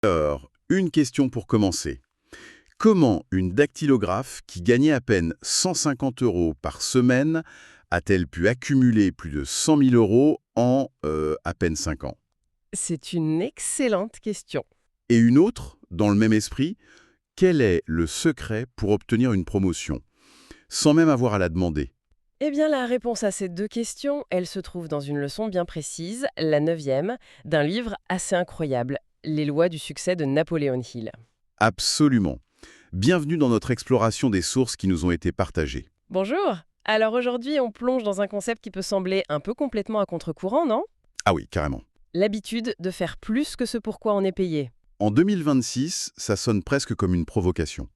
Alors, une question pour commencer. Comment une dactylographe qui gagnait à peine 150 € par semaine a-t-elle pu accumuler plus de 100 000 € en à peine 5 ans? C'est une excellente question. Et une autre, dans le même esprit, quel est le secret pour obtenir une promotion, sans même avoir à la demander? Eh bien, la réponse à ces deux questions, elle se trouve dans une leçon bien précise, la neuvième, d'un livre assez incroyable, Les lois du succès de Napoléon Hill. Absolument. Bienvenue dans notre exploration des sources qui nous ont été partagées. Bonjour. Alors aujourd'hui, on plonge dans un concept qui peut sembler un peu complètement à contre-courant, non? Ah oui, carrément. L'habitude de faire plus que ce pour quoi on est payé. En 2026, ça sonne presque comme une provocation.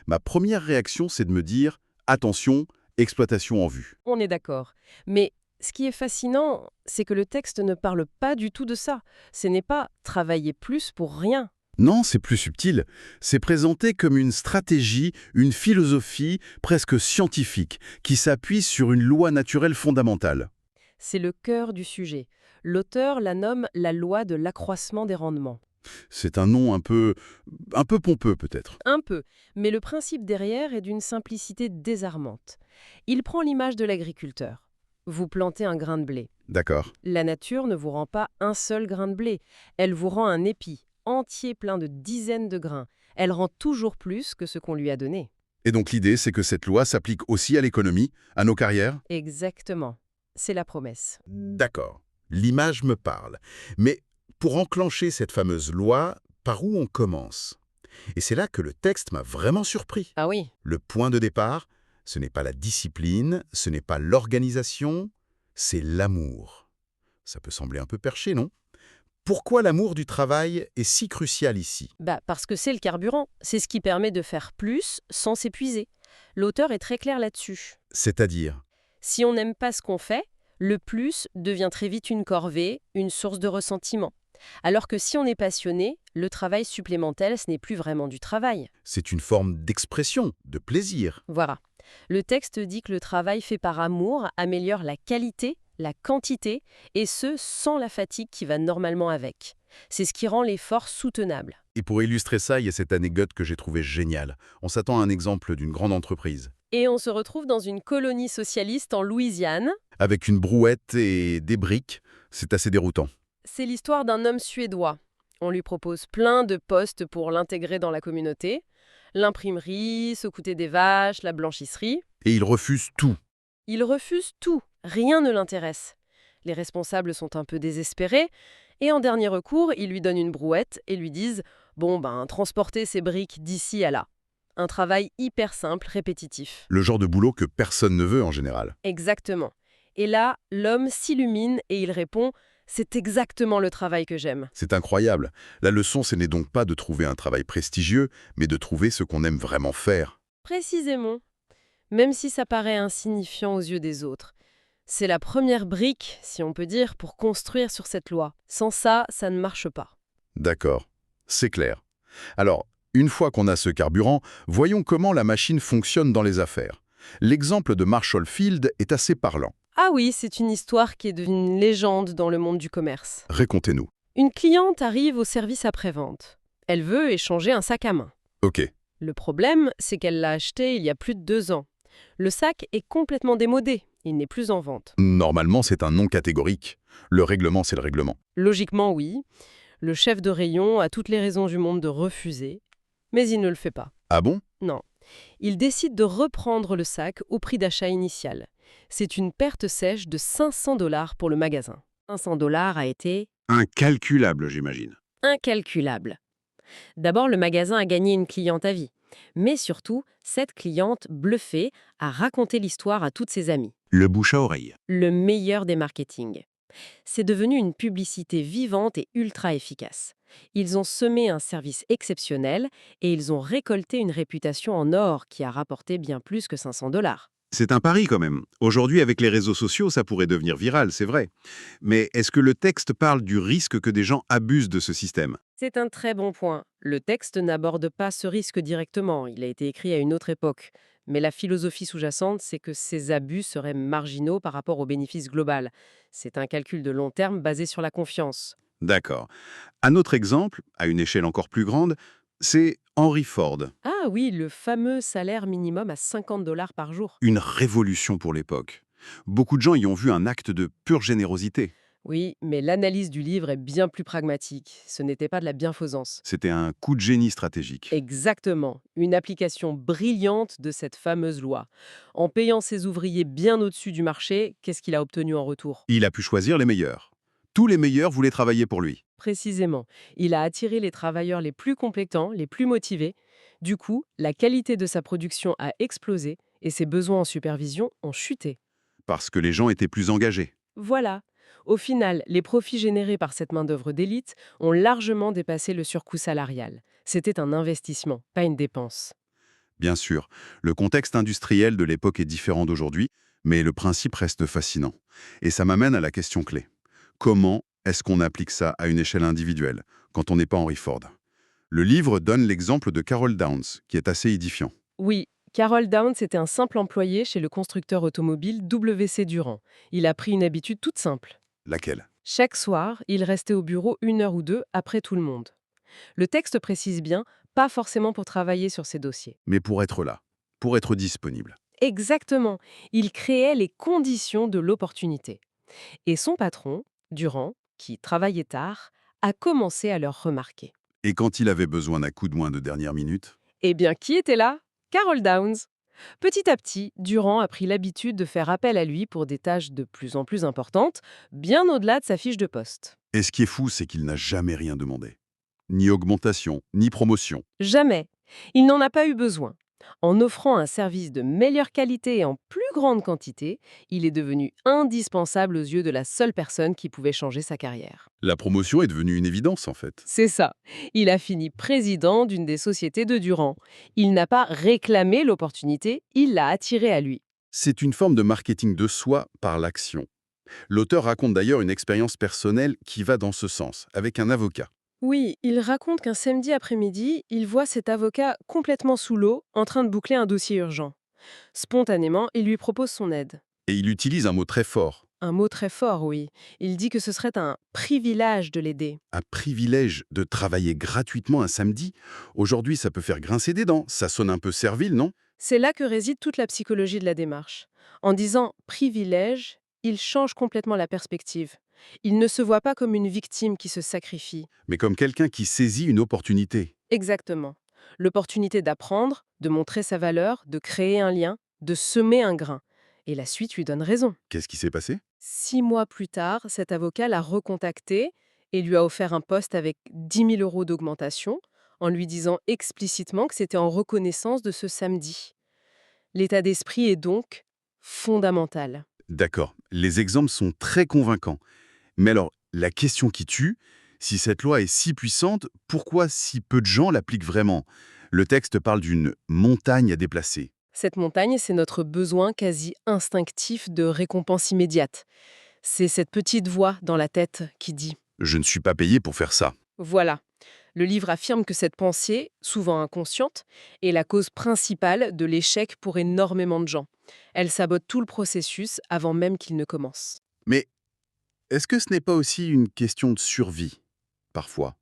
Ma première réaction, c'est de me dire « Attention, exploitation en vue On est d'accord. Mais ce qui est fascinant, c'est que le texte ne parle pas du tout de ça. Ce n'est pas travailler plus pour rien. ». Non, c'est plus subtil. C'est présenté comme une stratégie, une philosophie presque scientifique qui s'appuie sur une loi naturelle fondamentale. C'est le cœur du sujet. L'auteur la nomme la loi de l'accroissement des rendements. C'est un nom un peu pompeux peut-être. Un peu, mais le principe derrière est d'une simplicité désarmante. Il prend l'image de l'agriculteur. Vous plantez un grain de blé. D'accord. La nature ne vous rend pas un seul grain de blé. Elle vous rend un épi, entier plein de dizaines de grains. Elle rend toujours plus que ce qu'on lui a donné. Et donc l'idée, c'est que cette loi s'applique aussi à l'économie, à nos carrières? Exactement. C'est la promesse. D'accord. L'image me parle. Mais pour enclencher cette fameuse loi, par où on commence? Et c'est là que le texte m'a vraiment surpris. Ah oui, Le point de départ, ce n'est pas la discipline, ce n'est pas l'organisation, c'est l'amour. Ça peut sembler un peu perché, non? Pourquoi l'amour du travail est si crucial ici? parce que c'est le carburant. C'est ce qui permet de faire plus sans s'épuiser. L'auteur est très clair là-dessus. C'est-à-dire, Si on n'aime pas ce qu'on fait, le plus devient très vite une corvée, une source de ressentiment. Alors que si on est passionné, le travail supplémentaire, ce n'est plus vraiment du travail. c'est une forme d'expression, de plaisir. Voilà. Le texte dit que le travail fait par amour améliore la qualité, la quantité, et ce, sans la fatigue qui va normalement avec. C'est ce qui rend l'effort soutenable. Et pour illustrer ça, il y a cette anecdote que j'ai trouvée géniale. On s'attend à un exemple d'une grande entreprise, Et on se retrouve dans une colonie socialiste en Louisiane. avec une brouette et des briques. C'est assez déroutant. C'est l'histoire d'un homme suédois. On lui propose plein de postes pour l'intégrer dans la communauté. L'imprimerie, s'occuper des vaches, la blanchisserie. Et il refuse tout. Il refuse tout. Rien ne l'intéresse. Les responsables sont un peu désespérés. Et en dernier recours, ils lui donnent une brouette et lui disent « Bon, transporter ces briques d'ici à là ». Un travail hyper simple, répétitif. Le genre de boulot que personne ne veut en général. Exactement. Et là, l'homme s'illumine et il répond « C'est exactement le travail que j'aime ». C'est incroyable. La leçon, ce n'est donc pas de trouver un travail prestigieux, mais de trouver ce qu'on aime vraiment faire. Précisément. Même si ça paraît insignifiant aux yeux des autres. C'est la première brique, si on peut dire, pour construire sur cette loi. Sans ça, ça ne marche pas. D'accord. C'est clair. Alors, une fois qu'on a ce carburant, voyons comment la machine fonctionne dans les affaires. L'exemple de Marshall Field est assez parlant. Ah oui, c'est une histoire qui est devenue une légende dans le monde du commerce. Racontez-nous. Une cliente arrive au service après-vente. Elle veut échanger un sac à main. Ok. Le problème, c'est qu'elle l'a acheté il y a plus de 2 ans. Le sac est complètement démodé. Il n'est plus en vente. Normalement, c'est un non catégorique. Le règlement, c'est le règlement. Logiquement, oui. Le chef de rayon a toutes les raisons du monde de refuser. Mais il ne le fait pas. Ah bon? Non. Il décide de reprendre le sac au prix d'achat initial. C'est une perte sèche de 500 $ pour le magasin. 500 $ a été Incalculable, j'imagine. incalculable. D'abord, le magasin a gagné une cliente à vie. Mais surtout, cette cliente, bluffée, a raconté l'histoire à toutes ses amies. Le bouche à oreille. Le meilleur des marketing. C'est devenu une publicité vivante et ultra efficace. Ils ont semé un service exceptionnel et ils ont récolté une réputation en or qui a rapporté bien plus que 500 $. C'est un pari quand même. Aujourd'hui, avec les réseaux sociaux, ça pourrait devenir viral, c'est vrai. Mais est-ce que le texte parle du risque que des gens abusent de ce système? C'est un très bon point. Le texte n'aborde pas ce risque directement, il a été écrit à une autre époque. Mais la philosophie sous-jacente, c'est que ces abus seraient marginaux par rapport au bénéfice global. C'est un calcul de long terme basé sur la confiance. D'accord. Un autre exemple, à une échelle encore plus grande, c'est Henry Ford. Ah oui, le fameux salaire minimum à 50 dollars par jour. Une révolution pour l'époque. Beaucoup de gens y ont vu un acte de pure générosité. Oui, mais l'analyse du livre est bien plus pragmatique. Ce n'était pas de la bienfaisance. C'était un coup de génie stratégique. Exactement, une application brillante de cette fameuse loi. En payant ses ouvriers bien au-dessus du marché, qu'est-ce qu'il a obtenu en retour? Il a pu choisir les meilleurs. Tous les meilleurs voulaient travailler pour lui. Précisément, il a attiré les travailleurs les plus compétents, les plus motivés. Du coup, la qualité de sa production a explosé et ses besoins en supervision ont chuté. Parce que les gens étaient plus engagés. Voilà. Au final, les profits générés par cette main-d'œuvre d'élite ont largement dépassé le surcoût salarial. C'était un investissement, pas une dépense. Bien sûr, le contexte industriel de l'époque est différent d'aujourd'hui, mais le principe reste fascinant. Et ça m'amène à la question clé. Comment est-ce qu'on applique ça à une échelle individuelle, quand on n'est pas Henry Ford? Le livre donne l'exemple de Carol Downs, qui est assez édifiant. Oui, Carol Downs était un simple employé chez le constructeur automobile WC Durand. Il a pris une habitude toute simple. Laquelle? Chaque soir, il restait au bureau 1 heure ou 2 après tout le monde. Le texte précise bien, pas forcément pour travailler sur ses dossiers. Mais pour être là, pour être disponible. Exactement, il créait les conditions de l'opportunité. Et son patron, Durand, qui travaillait tard, a commencé à le remarquer. Et quand il avait besoin d'un coup de main de dernière minute? Eh bien, qui était là? Carol Downs. Petit à petit, Durand a pris l'habitude de faire appel à lui pour des tâches de plus en plus importantes, bien au-delà de sa fiche de poste. Et ce qui est fou, c'est qu'il n'a jamais rien demandé. Ni augmentation, ni promotion. Jamais. Il n'en a pas eu besoin. En offrant un service de meilleure qualité et en plus grande quantité, il est devenu indispensable aux yeux de la seule personne qui pouvait changer sa carrière. La promotion est devenue une évidence, en fait. C'est ça. Il a fini président d'une des sociétés de Durand. Il n'a pas réclamé l'opportunité, il l'a attirée à lui. C'est une forme de marketing de soi par l'action. L'auteur raconte d'ailleurs une expérience personnelle qui va dans ce sens, avec un avocat. Oui, il raconte qu'un samedi après-midi, il voit cet avocat complètement sous l'eau, en train de boucler un dossier urgent. Spontanément, il lui propose son aide. Et il utilise un mot très fort, Un mot très fort, oui. Il dit que ce serait un privilège de l'aider. un privilège de travailler gratuitement un samedi. Aujourd'hui, ça peut faire grincer des dents, ça sonne un peu servile, non? C'est là que réside toute la psychologie de la démarche. En disant privilège, il change complètement la perspective. Il ne se voit pas comme une victime qui se sacrifie. Mais comme quelqu'un qui saisit une opportunité. Exactement. L'opportunité d'apprendre, de montrer sa valeur, de créer un lien, de semer un grain. Et la suite lui donne raison. Qu'est-ce qui s'est passé? 6 mois plus tard, cet avocat l'a recontacté et lui a offert un poste avec 10 000 € d'augmentation, en lui disant explicitement que c'était en reconnaissance de ce samedi. L'état d'esprit est donc fondamental. D'accord, les exemples sont très convaincants. Mais alors, la question qui tue, si cette loi est si puissante, pourquoi si peu de gens l'appliquent vraiment? Le texte parle d'une montagne à déplacer. Cette montagne, c'est notre besoin quasi instinctif de récompense immédiate. C'est cette petite voix dans la tête qui dit Je ne suis pas payé pour faire ça. « Voilà ». Le livre affirme que cette pensée, souvent inconsciente, est la cause principale de l'échec pour énormément de gens. Elle sabote tout le processus avant même qu'il ne commence. Mais est-ce que ce n'est pas aussi une question de survie, parfois?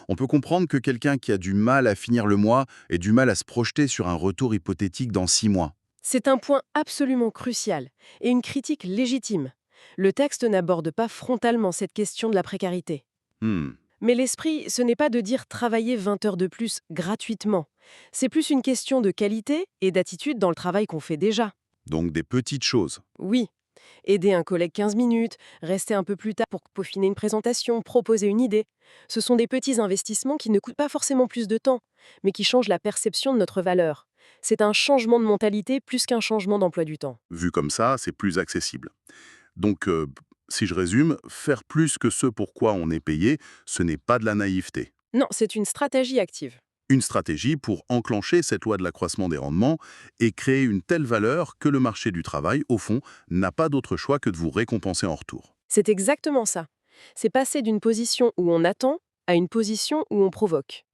On peut comprendre que quelqu'un qui a du mal à finir le mois ait du mal à se projeter sur un retour hypothétique dans 6 mois. C'est un point absolument crucial et une critique légitime. Le texte n'aborde pas frontalement cette question de la précarité. Hmm, Mais l'esprit, ce n'est pas de dire travailler 20 heures de plus gratuitement. C'est plus une question de qualité et d'attitude dans le travail qu'on fait déjà. donc des petites choses. Oui, aider un collègue 15 minutes, rester un peu plus tard pour peaufiner une présentation, proposer une idée. Ce sont des petits investissements qui ne coûtent pas forcément plus de temps, mais qui changent la perception de notre valeur. C'est un changement de mentalité plus qu'un changement d'emploi du temps. Vu comme ça, c'est plus accessible. Donc, si je résume, faire plus que ce pour quoi on est payé, ce n'est pas de la naïveté. Non, c'est une stratégie active. Une stratégie pour enclencher cette loi de l'accroissement des rendements et créer une telle valeur que le marché du travail, au fond, n'a pas d'autre choix que de vous récompenser en retour. C'est exactement ça. C'est passer d'une position où on attend à une position où on provoque.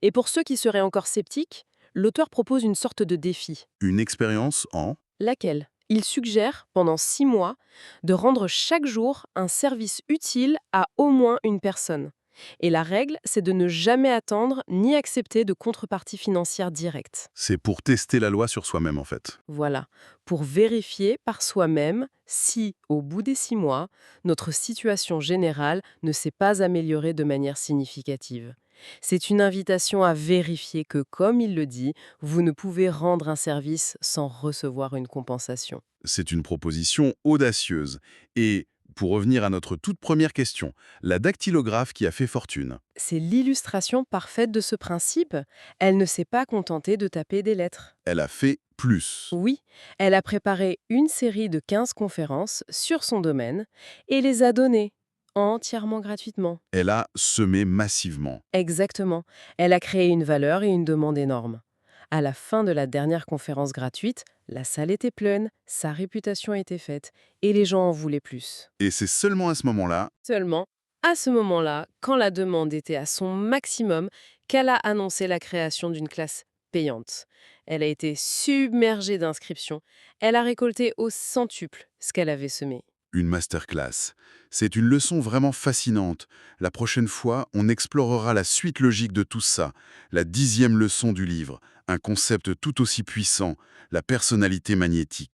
Et pour ceux qui seraient encore sceptiques, l'auteur propose une sorte de défi. Une expérience en... Laquelle? Il suggère, pendant 6 mois, de rendre chaque jour un service utile à au moins une personne. Et la règle, c'est de ne jamais attendre ni accepter de contrepartie financière directe. C'est pour tester la loi sur soi-même, en fait. Voilà, pour vérifier par soi-même si, au bout des 6 mois, notre situation générale ne s'est pas améliorée de manière significative. C'est une invitation à vérifier que, comme il le dit, vous ne pouvez rendre un service sans recevoir une compensation. C'est une proposition audacieuse. Et pour revenir à notre toute première question, la dactylographe qui a fait fortune. C'est l'illustration parfaite de ce principe. Elle ne s'est pas contentée de taper des lettres. Elle a fait plus. Oui, elle a préparé une série de 15 conférences sur son domaine et les a données entièrement gratuitement. Elle a semé massivement. Exactement. Elle a créé une valeur et une demande énorme. À la fin de la dernière conférence gratuite, la salle était pleine, sa réputation était faite et les gens en voulaient plus. Et c'est seulement à ce moment-là, Seulement, à ce moment-là, quand la demande était à son maximum, qu'elle a annoncé la création d'une classe payante. Elle a été submergée d'inscriptions. Elle a récolté au centuple ce qu'elle avait semé. une masterclass. C'est une leçon vraiment fascinante. La prochaine fois, on explorera la suite logique de tout ça, la 10e leçon du livre, un concept tout aussi puissant, la personnalité magnétique.